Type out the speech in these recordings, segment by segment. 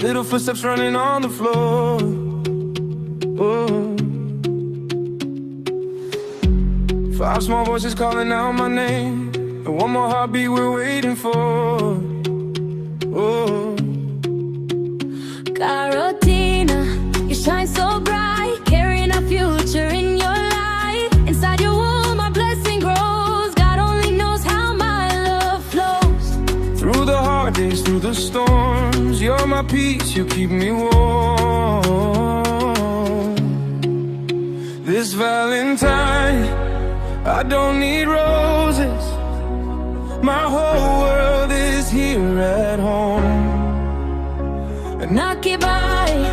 little footsteps running on the floor. Oh. 5 small voices calling out my name, and one more heartbeat we're waiting for. Oh. Karotina, you shine so bright, carrying our future in your light. Inside your womb, our blessing grows. God only knows how my love flows. Through the hard days, through the storms, you're my peace, you keep me warm. This Valentine, I don't need roses. My whole world is here at home. Nakibae,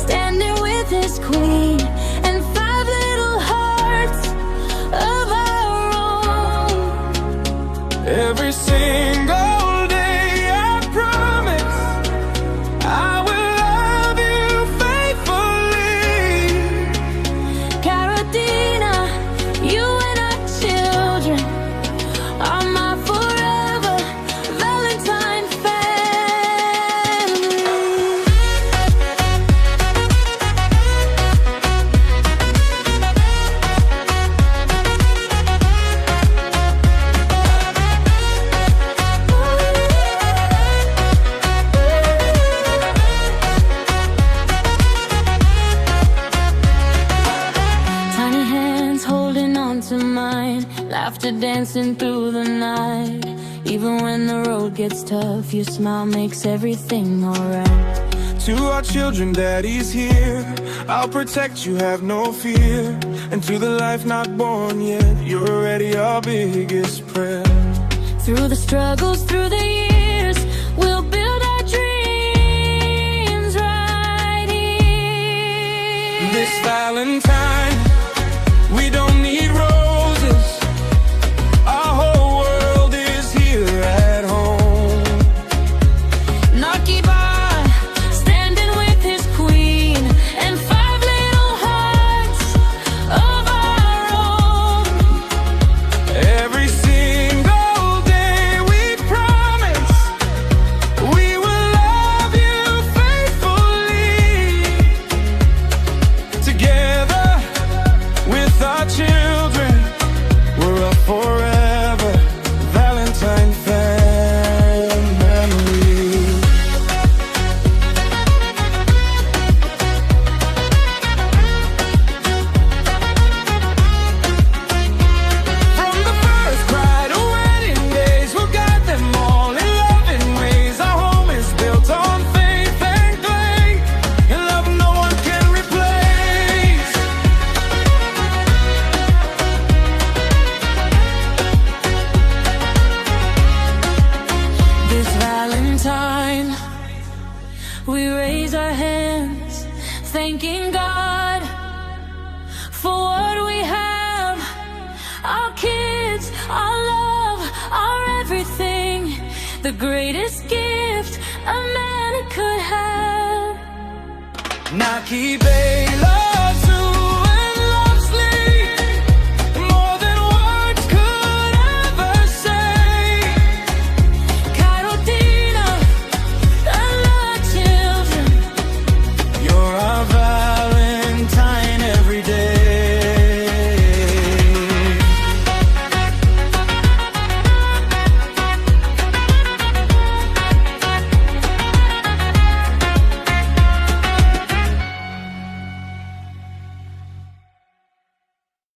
standing with his queen, and 5 little hearts of our own. Every single day I promise I will love you faithfully. Karotina, you and our children are my forever Valentine family. Tiny hands holding on to mine, laughter dancing through the night. Even when the road gets tough, your smile makes everything alright. To our children, Daddy's here. I'll protect you, have no fear. And to the life not born yet, you're already our biggest prayer. Through the struggles, through the years, we'll build our dreams right here. This Valentine, we don't need roses. Our whole world is here at home. Nakibae, standing with his queen, and 5 little hearts of our own. Every single day we promise we will love you faithfully. Together with our children, we're a forever Valentine family. From the first cry to wedding days, we'll guide them all in loving ways. Our home is built on faith and clay, and love no one can replace. This Valentine, we raise our hands, thanking God for what we have. Our kids, our love, our everything. The greatest gift a man could have. Nakibae, love.